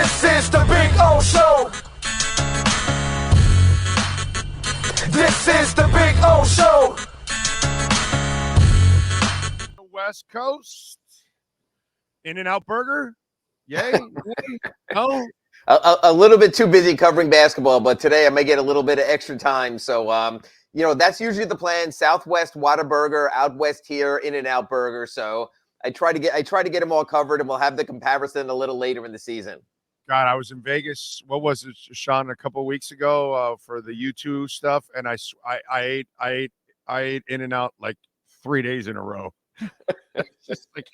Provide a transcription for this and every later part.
This is the Big O Show. This is the Big O Show. West Coast. In-N-Out Burger. Yay. No. A little bit too busy covering basketball, but today I may get a little bit of extra time. So, that's usually the plan. Southwest Whataburger, out west here, In-N-Out Burger. So I try to get them all covered, and we'll have the comparison a little later in the season. God, I was in Vegas. What was it, Sean? A couple of weeks ago for the U2 stuff, and I ate In-N-Out like 3 days in a row. It's just like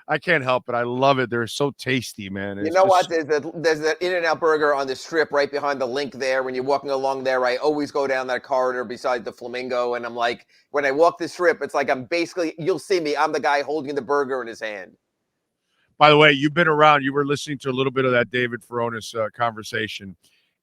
I can't help it. I love it. They're so tasty, man. You know what? There's that In-N-Out Burger on the strip right behind the link there. When you're walking along there, I always go down that corridor beside the Flamingo, and I'm like, when I walk the strip, it's like you'll see me. I'm the guy holding the burger in his hand. By the way, you've been around. You were listening to a little bit of that David Furones conversation.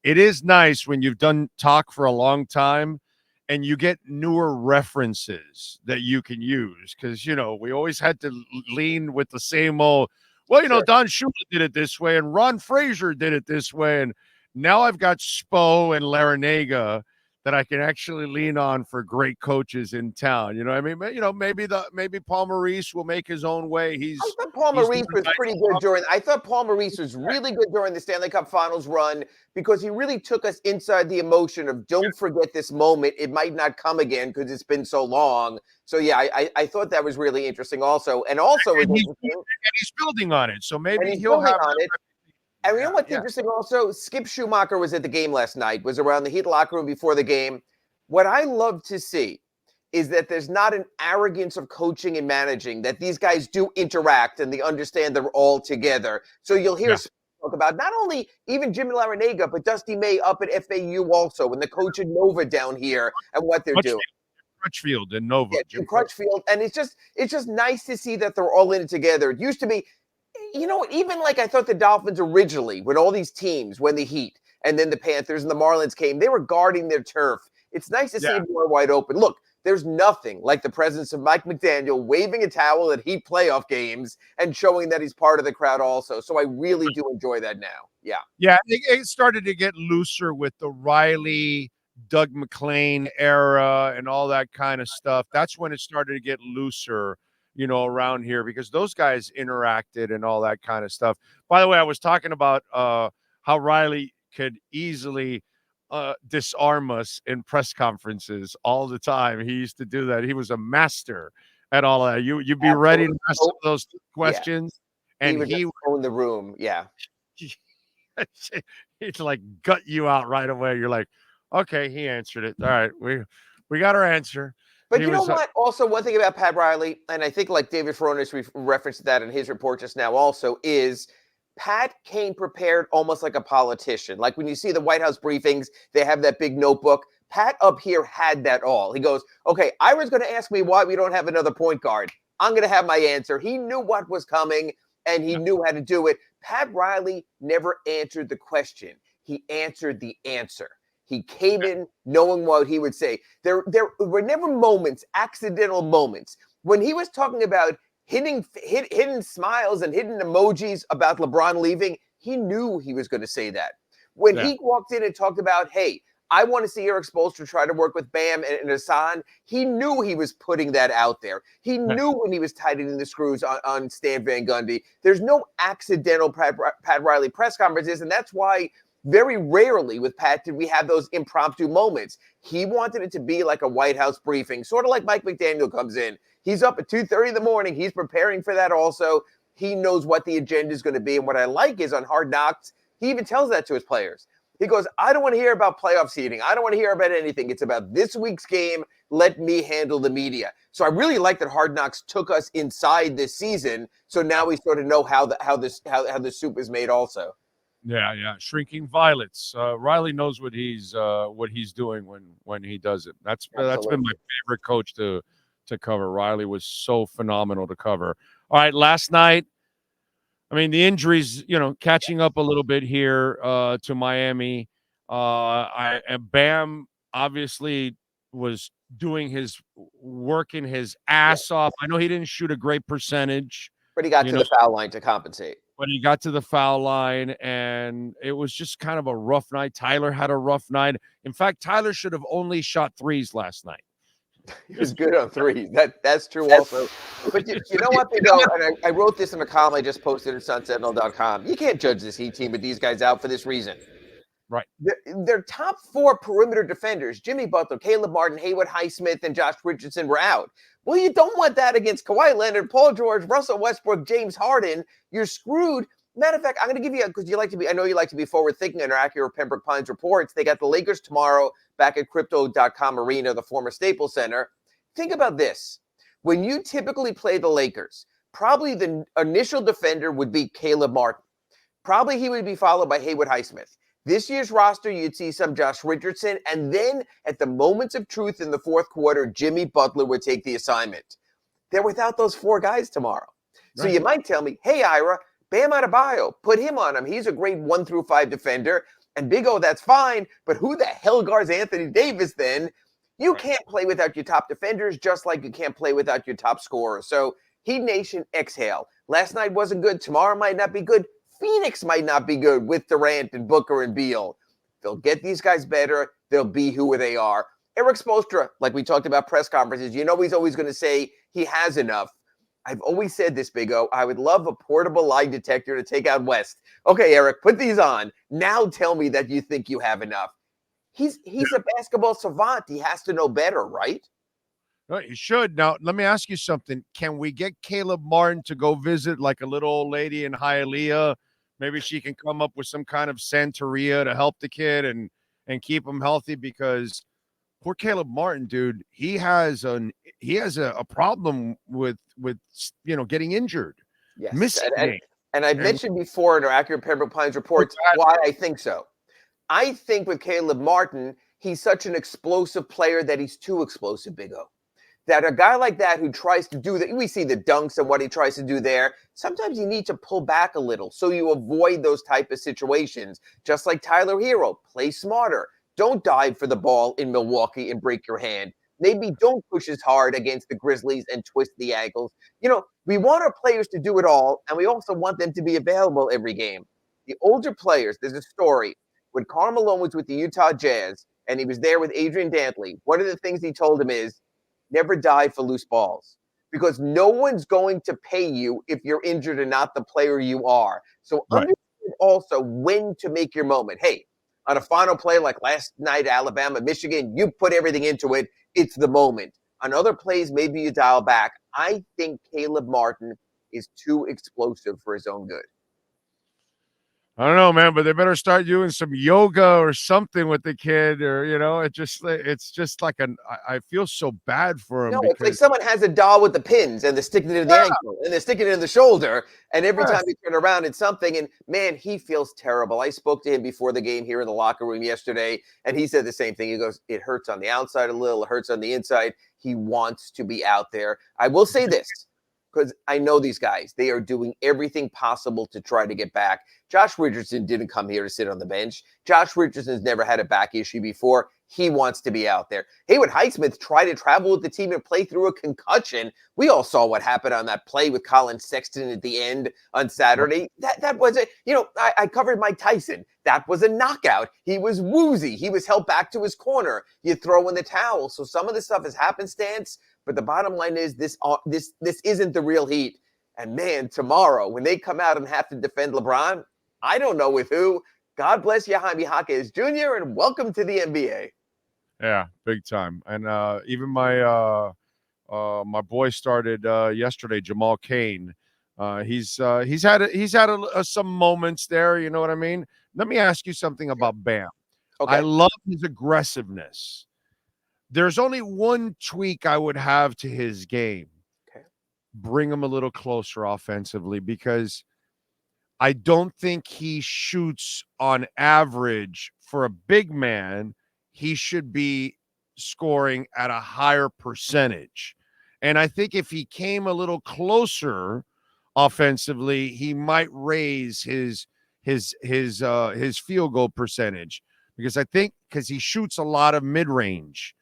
It is nice when you've done talk for a long time and you get newer references that you can use, because, we always had to lean with the same old, Sure. Don Shula did it this way and Ron Frazier did it this way. And now I've got Spo and Larinaga that I can actually lean on for great coaches in town. You know what I mean? Maybe Paul Maurice will make his own way. I thought Paul Maurice was pretty good I thought Paul Maurice was really good during the Stanley Cup Finals run, because he really took us inside the emotion of don't forget this moment. It might not come again because it's been so long. So, yeah, I thought that was really interesting also. And he's building on it. So maybe he'll have it. And you know what's interesting also? Skip Schumacher was at the game last night, was around the Heat locker room before the game. What I love to see is that there's not an arrogance of coaching and managing, that these guys do interact and they understand they're all together. So you'll hear talk about not only even Jimmy Larinaga, but Dusty May up at FAU also, and the coach at Nova down here and what they're doing. Crutchfield and Nova. Yeah, Jim Crutchfield. And it's just nice to see that they're all in it together. It used to be, even like I thought the Dolphins originally, when all these teams, when the Heat and then the Panthers and the Marlins came, they were guarding their turf. It's nice to see it more wide open. Look, there's nothing like the presence of Mike McDaniel waving a towel at Heat playoff games and showing that he's part of the crowd also. So I really do enjoy that now. Yeah. Yeah, it started to get looser with the Riley, Doug McClain era and all that kind of stuff. That's when it started to get looser, around here, because those guys interacted and all that kind of stuff. By the way, I was talking about how Riley could easily disarm us in press conferences all the time. He used to do that. He was a master at all that. You'd be ready to ask those questions, and he would own the room. Yeah. He'd like gut you out right away. You're like, okay, he answered it. All right, we got our answer. But you know what? Also, one thing about Pat Riley, and I think like David Furones referenced that in his report just now also, is Pat came prepared almost like a politician. Like when you see the White House briefings, they have that big notebook. Pat up here had that all. He goes, okay, Ira's going to ask me why we don't have another point guard. I'm going to have my answer. He knew what was coming, and he knew how to do it. Pat Riley never answered the question. He answered the answer. He came in knowing what he would say. There were never moments, accidental moments. When he was talking about hidden smiles and hidden emojis about LeBron leaving, he knew he was going to say that. When he walked in and talked about, hey, I want to see Eric Spoelstra try to work with Bam and Hassan, he knew he was putting that out there. He knew when he was tightening the screws on Stan Van Gundy. There's no accidental Pat Riley press conferences, and that's why very rarely with Pat did we have those impromptu moments. He wanted it to be like a White House briefing, sort of like Mike McDaniel comes in. He's up at 2:30 in the morning. He's preparing for that also. He knows what the agenda is going to be. And what I like is on Hard Knocks, he even tells that to his players. He goes, I don't want to hear about playoff seeding. I don't want to hear about anything. It's about this week's game. Let me handle the media. So I really like that Hard Knocks took us inside this season. So now we sort of know how the soup is made also. Yeah. Shrinking violets. Riley knows what he's doing when he does it. That's been my favorite coach to cover. Riley was so phenomenal to cover. All right, last night, I mean, the injuries, catching up a little bit here to Miami. Bam obviously was working his ass off. I know he didn't shoot a great percentage, but he got to the foul line to compensate. when he got to the foul line, and it was just kind of a rough night. Tyler had a rough night. In fact, Tyler should have only shot threes last night. He was good on threes. That's true also. But you know what, Big O, and I wrote this in a column I just posted at sunsentinel.com. You can't judge this Heat team with these guys out for this reason. Right. Their top 4 perimeter defenders, Jimmy Butler, Caleb Martin, Haywood Highsmith, and Josh Richardson, were out. Well, you don't want that against Kawhi Leonard, Paul George, Russell Westbrook, James Harden. You're screwed. Matter of fact, I'm going to give you, because I know you like to be forward thinking on our Acura Pembroke Pines reports. They got the Lakers tomorrow back at Crypto.com Arena, the former Staples Center. Think about this. When you typically play the Lakers, probably the initial defender would be Caleb Martin. Probably he would be followed by Haywood Highsmith. This year's roster, you'd see some Josh Richardson, and then at the moments of truth in the fourth quarter, Jimmy Butler would take the assignment. They're without those 4 guys tomorrow. Right. So you might tell me, hey, Ira, Bam Adebayo, put him on him. He's a great 1 through 5 defender. And Big O, that's fine, but who the hell guards Anthony Davis then? You can't play without your top defenders, just like you can't play without your top scorers. So Heat Nation, exhale. Last night wasn't good. Tomorrow might not be good. Phoenix might not be good with Durant and Booker and Beal. They'll get these guys better. They'll be who they are. Eric Spoelstra, like we talked about press conferences, you know he's always going to say he has enough. I've always said this, Big O. I would love a portable lie detector to take out West. Okay, Eric, put these on. Now tell me that you think you have enough. He's a basketball savant. He has to know better, right? No, you should. Now, let me ask you something. Can we get Caleb Martin to go visit like a little old lady in Hialeah? Maybe she can come up with some kind of Santeria to help the kid and keep him healthy, because poor Caleb Martin, dude, he has a problem with getting injured. Yes. And I mentioned before in our Accurate Pembroke Pines reports why I think so. I think with Caleb Martin, he's such an explosive player that he's too explosive, Big O. That a guy like that who tries to do that, we see the dunks and what he tries to do there. Sometimes you need to pull back a little so you avoid those type of situations. Just like Tyler Hero, play smarter. Don't dive for the ball in Milwaukee and break your hand. Maybe don't push as hard against the Grizzlies and twist the ankles. We want our players to do it all, and we also want them to be available every game. The older players, there's a story. When Karl Malone was with the Utah Jazz, and he was there with Adrian Dantley, one of the things he told him is, never dive for loose balls, because no one's going to pay you if you're injured and not the player you are. So understand also when to make your moment. Hey, on a final play like last night, Alabama, Michigan, you put everything into it. It's the moment. On other plays, maybe you dial back. I think Caleb Martin is too explosive for his own good. I don't know, man, but they better start doing some yoga or something with the kid, or it's just like I feel so bad for him. No, it's like someone has a doll with the pins and they're sticking it in the ankle and they're sticking it in the shoulder, and every time you turn around, it's something. And man, he feels terrible. I spoke to him before the game here in the locker room yesterday, and he said the same thing. He goes, "It hurts on the outside a little, it hurts on the inside." He wants to be out there. I will say this, because I know these guys. They are doing everything possible to try to get back. Josh Richardson didn't come here to sit on the bench. Josh Richardson's never had a back issue before. He wants to be out there. Haywood Highsmith tried to travel with the team and play through a concussion. We all saw what happened on that play with Colin Sexton at the end on Saturday. That was I covered Mike Tyson. That was a knockout. He was woozy. He was held back to his corner. You throw in the towel. So some of this stuff is happenstance, but the bottom line is this isn't the real Heat. And man, tomorrow when they come out and have to defend LeBron, I don't know with who. God bless you, Jaime Jaquez Jr., and welcome to the NBA. Yeah, big time. And even my boy started yesterday, Jamal Cain. He's had some moments there. You know what I mean? Let me ask you something about Bam. Okay. I love his aggressiveness. There's only one tweak I would have to his game. Okay. Bring him a little closer offensively, because I don't think he shoots on average for a big man. He should be scoring at a higher percentage. And I think if he came a little closer offensively, he might raise his field goal percentage, because he shoots a lot of mid-range,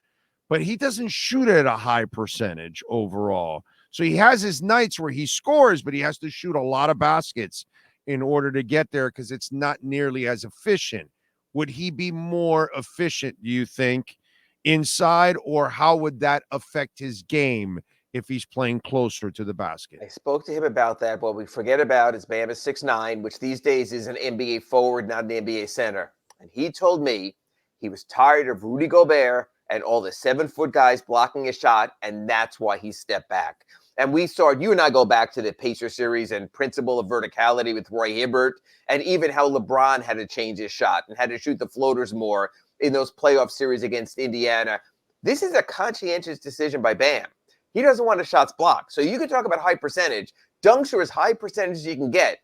but he doesn't shoot at a high percentage overall. So he has his nights where he scores, but he has to shoot a lot of baskets. in order to get there because it's not nearly as efficient. Would he be more efficient, do you think, inside, or how would that affect his game if he's playing closer to the basket? I spoke to him about that. What we forget about is Bam is 6'9", which these days is an NBA forward, not an NBA center. And he told me he was tired of Rudy Gobert and all the 7-foot guys blocking his shot, and that's why he stepped back. And we saw, you and I go back to the Pacer series and principle of verticality with Roy Hibbert, and even how LeBron had to change his shot and had to shoot the floaters more in those playoff series against Indiana. This is a conscientious decision by Bam. He doesn't want his shots blocked. So you can talk about high percentage. Dunks are as high percentage as you can get,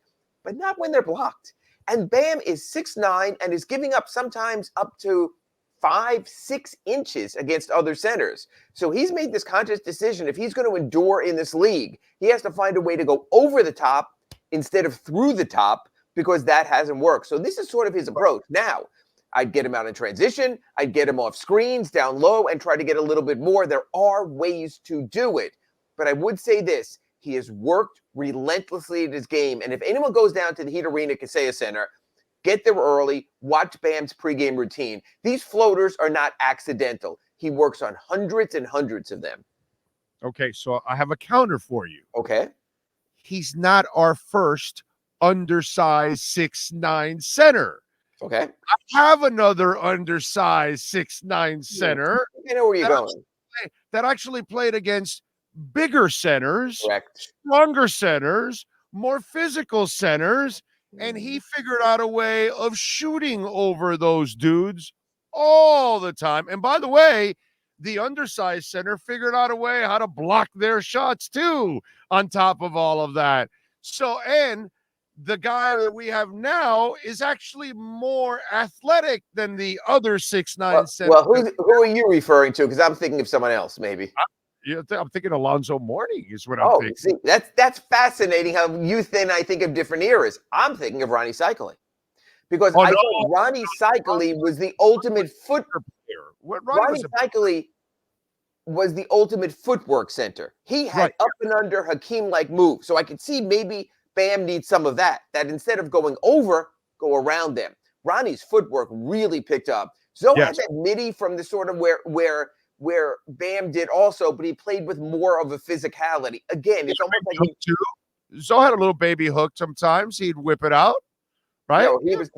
but not when they're blocked. And Bam is 6'9" and is giving up sometimes up to 5-6 inches against other centers. So he's made this conscious decision. If he's going to endure in this league, he has to find a way to go over the top instead of through the top, because that hasn't worked. So this is sort of his approach. Now, I'd get him out in transition. I'd get him off screens down low and try to get a little bit more. There are ways to do it. But I would say this. He has worked relentlessly at his game. And if anyone goes down to the Heat Arena Kaseya Center, get there early, watch Bam's pregame routine. These floaters are not accidental. He works on hundreds and hundreds of them. Okay, so I have a counter for you. Okay. He's not our first undersized 6'9" center. Okay. I have another undersized 6'9" center. I know where you're going. That actually played against bigger centers, Correct. stronger centers, more physical centers, and he figured out a way of shooting over those dudes all the time. And by the way, the undersized center figured out a way how to block their shots too, on top of all of that. So, and the guy that we have now is actually more athletic than the other 6'9" center. Well, who are you referring to? Because I'm thinking of someone else, maybe. I'm thinking Alonzo Mourning is what I'm thinking. See, that's fascinating how you and I think of different eras. I'm thinking of Ronnie Cycling. Because I thought Ronnie Cycling was the ultimate Ronnie Cycling was the ultimate footwork center. He had up and under Hakeem-like moves. So I could see maybe Bam needs some of that instead of going over, go around them. Ronnie's footwork really picked up. Zoe had that midi from the sort of where Bam did also, but he played with more of a physicality. Again, it's almost like Zoe had a little baby hook sometimes. He'd whip it out, right? No, he was,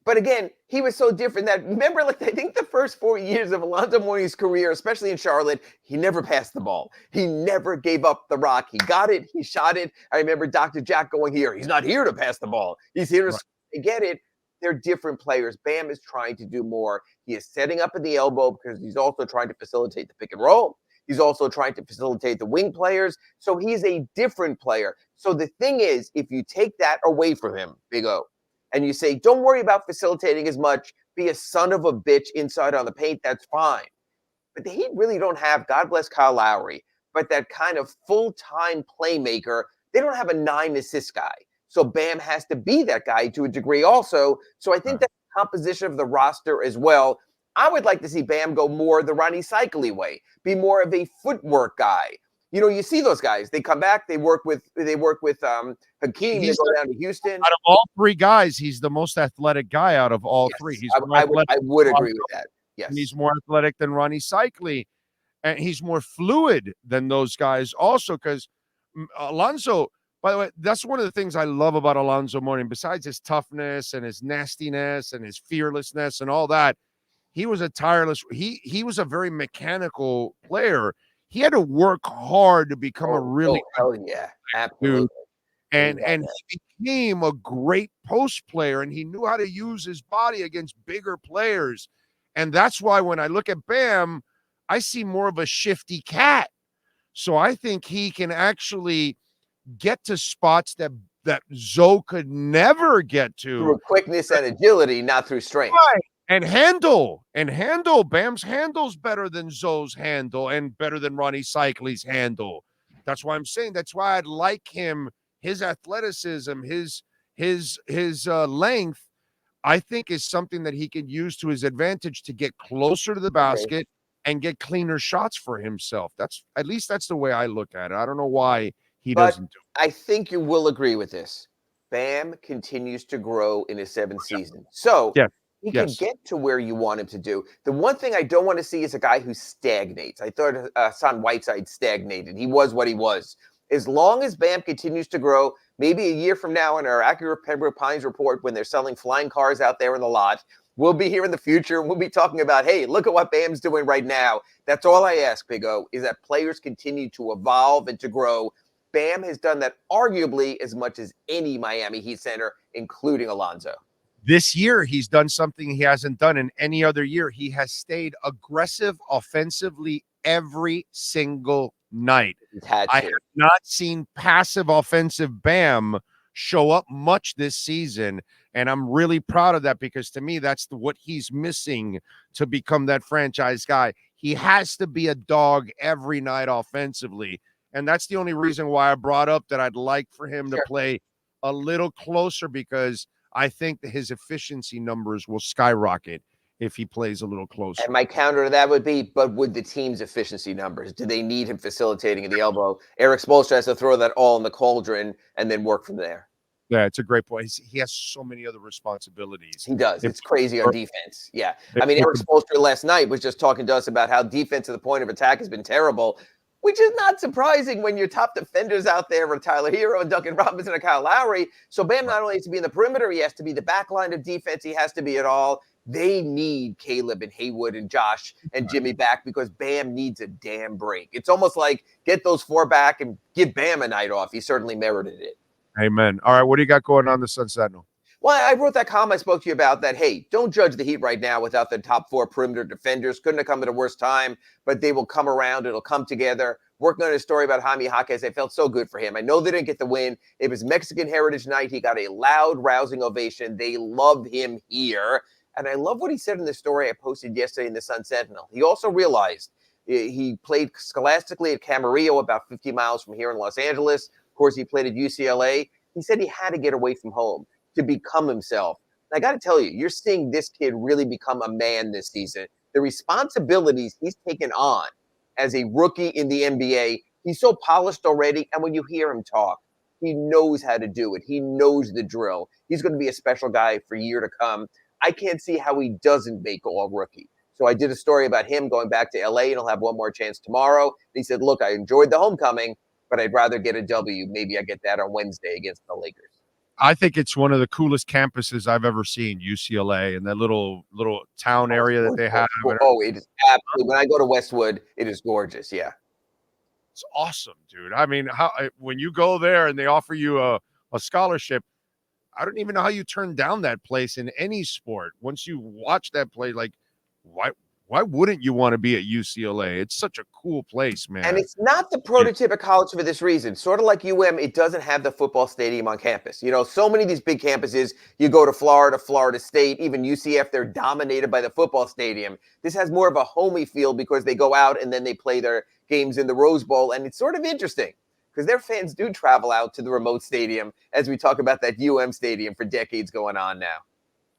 But again, he was so different that, remember, I think the first 4 years of Alonzo Mourning's career, especially in Charlotte, he never passed the ball. He never gave up the rock. He got it. He shot it. I remember Dr. Jack going here. He's not here to pass the ball. He's here to get it. They're different players. Bam is trying to do more. He is setting up at the elbow because he's also trying to facilitate the pick and roll. He's also trying to facilitate the wing players. So he's a different player. So the thing is, if you take that away from him, Big O, and you say, don't worry about facilitating as much, be a son of a bitch inside on the paint, that's fine. But the Heat really don't have, God bless Kyle Lowry, but that kind of full-time playmaker. They don't have a 9-assist guy. So Bam has to be that guy to a degree also. So I think that's the composition of the roster as well. I would like to see Bam go more the Ronnie Cycling way, be more of a footwork guy. You know, you see those guys. They come back. They work with Hakeem. They go down to Houston. Out of all three guys, he's the most athletic guy out of all three. He's I would agree with that. Yes, and he's more athletic than Ronnie Cycling, and he's more fluid than those guys also. Because Alonzo, by the way, that's one of the things I love about Alonzo Mourning. Besides his toughness and his nastiness and his fearlessness and all that, he was a tireless. He was a very mechanical player. He had to work hard to become a really absolutely. Dude. And he became a great post player, and he knew how to use his body against bigger players. And that's why when I look at Bam, I see more of a shifty cat. So I think he can actually get to spots that Zoe could never get to. Through quickness and agility, not through strength. Right. And handle. Bam's handle's better than Zoe's handle and better than Ronnie Cycling's handle. That's why I'm saying that's why I'd like him, his athleticism, his length, I think is something that he could use to his advantage to get closer to the basket and get cleaner shots for himself. That's at least that's the way I look at it. I don't know why he doesn't do it. I think you will agree with this. Bam continues to grow in his 7th season. So Yeah. he could Yes. get to where you want him to do. The one thing I don't want to see is a guy who stagnates. I thought Hassan Whiteside stagnated. He was what he was. As long as Bam continues to grow, maybe a year from now in our Acura Pembroke Pines report, when they're selling flying cars out there in the lot, we'll be here in the future and we'll be talking about, hey, look at what Bam's doing right now. That's all I ask, Big O, is that players continue to evolve and to grow. Bam has done that arguably as much as any Miami Heat center, including Alonzo. This year, he's done something he hasn't done in any other year. He has stayed aggressive offensively every single night. I have not seen passive offensive Bam show up much this season, and I'm really proud of that because to me, that's what he's missing to become that franchise guy. He has to be a dog every night offensively, and that's the only reason why I brought up that I'd like for him to play a little closer because I think that his efficiency numbers will skyrocket if he plays a little closer. And my counter to that would be, but would the team's efficiency numbers, do they need him facilitating at the elbow? Eric Spoelstra has to throw that all in the cauldron and then work from there. Yeah, it's a great point. He has so many other responsibilities. He does. It's crazy on defense. Yeah. I mean, Eric Spoelstra last night was just talking to us about how defense at the point of attack has been terrible, which is not surprising when your top defenders out there are Tyler Hero and Duncan Robinson and Kyle Lowry. So Bam not only has to be in the perimeter, he has to be the back line of defense. He has to be it all. They need Caleb and Haywood and Josh and Jimmy back because Bam needs a damn break. It's almost like get those 4 back and give Bam a night off. He certainly merited it. Amen. All right, what do you got going on the Sun Sentinel? Well, I wrote that column I spoke to you about that, hey, don't judge the Heat right now without the top 4 perimeter defenders. Couldn't have come at a worse time, but they will come around. It'll come together. Working on a story about Jaime Jaquez, I felt so good for him. I know they didn't get the win. It was Mexican Heritage Night. He got a loud, rousing ovation. They loved him here. And I love what he said in the story I posted yesterday in the Sun Sentinel. He also realized he played scholastically at Camarillo, about 50 miles from here in Los Angeles. Of course, he played at UCLA. He said he had to get away from home to become himself. And I got to tell you, you're seeing this kid really become a man this season. The responsibilities he's taken on as a rookie in the NBA, he's so polished already. And when you hear him talk, he knows how to do it. He knows the drill. He's going to be a special guy for a year to come. I can't see how he doesn't make all rookie. So I did a story about him going back to LA, and he'll have one more chance tomorrow. And he said, look, I enjoyed the homecoming, but I'd rather get a W. Maybe I get that on Wednesday against the Lakers. I think it's one of the coolest campuses I've ever seen, UCLA, and that little town area that they have. Oh, it is absolutely. When I go to Westwood, it is gorgeous. Yeah. It's awesome, dude. I mean, when you go there and they offer you a scholarship, I don't even know how you turn down that place in any sport. Once you watch that play, like, why wouldn't you want to be at UCLA? It's such a cool place, man. And it's not the prototypical college for this reason. Sort of like it doesn't have the football stadium on campus. You know, so many of these big campuses, you go to Florida, Florida State, even UCF, they're dominated by the football stadium. This has more of a homey feel because they go out and then they play their games in the Rose Bowl. And it's sort of interesting because their fans do travel out to the remote stadium as we talk about that stadium for decades going on now.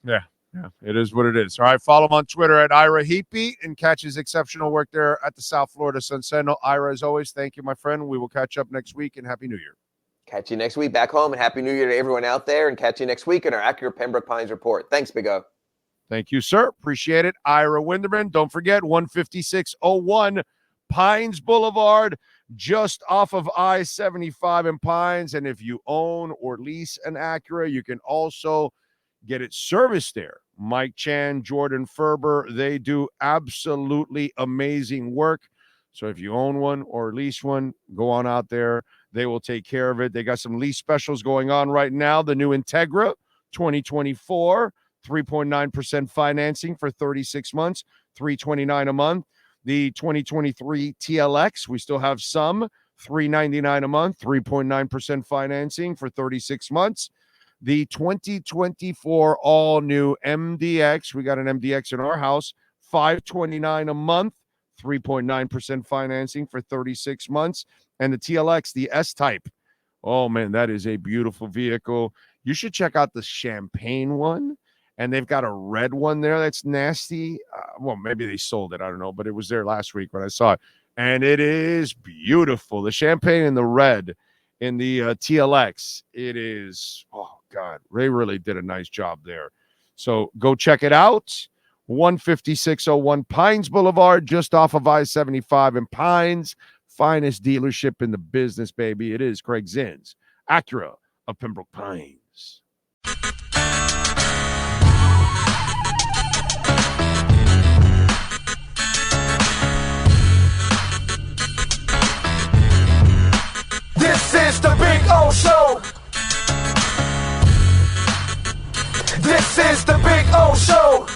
Yeah, it is what it is. All right, follow him on Twitter at Ira Heatbeat and catch his exceptional work there at the South Florida Sun Sentinel. Ira, as always, thank you, my friend. We will catch up next week, and Happy New Year. Catch you next week back home, and Happy New Year to everyone out there, and catch you next week in our Acura Pembroke Pines report. Thanks, Big O. Thank you, sir. Appreciate it. Ira Winderman. Don't forget, 15601 Pines Boulevard, just off of I-75 in Pines. And if you own or lease an Acura, you can also get it serviced there. Mike Chan, Jordan Ferber, they do absolutely amazing work. So if you own one or lease one, go on out there. They will take care of it. They got some lease specials going on right now. The new Integra 2024, 3.9% financing for 36 months, $329 a month. The 2023 TLX, we still have some, $399 a month, 3.9% financing for 36 months. The 2024 all-new MDX, we got an MDX in our house, $529 a month, 3.9% financing for 36 months. And the TLX, the S-Type, oh, man, that is a beautiful vehicle. You should check out the champagne one. And they've got a red one there that's nasty. Well, maybe they sold it. I don't know. But it was there last week when I saw it. And it is beautiful. The champagne and the red in the TLX. It is, oh, God, Ray really did a nice job there. So go check it out. 15601 Pines Boulevard, just off of I-75 in Pines. Finest dealership in the business, baby. It is Craig Zinn's Acura of Pembroke Pines. This is the Big O Show. This is the Big O Show.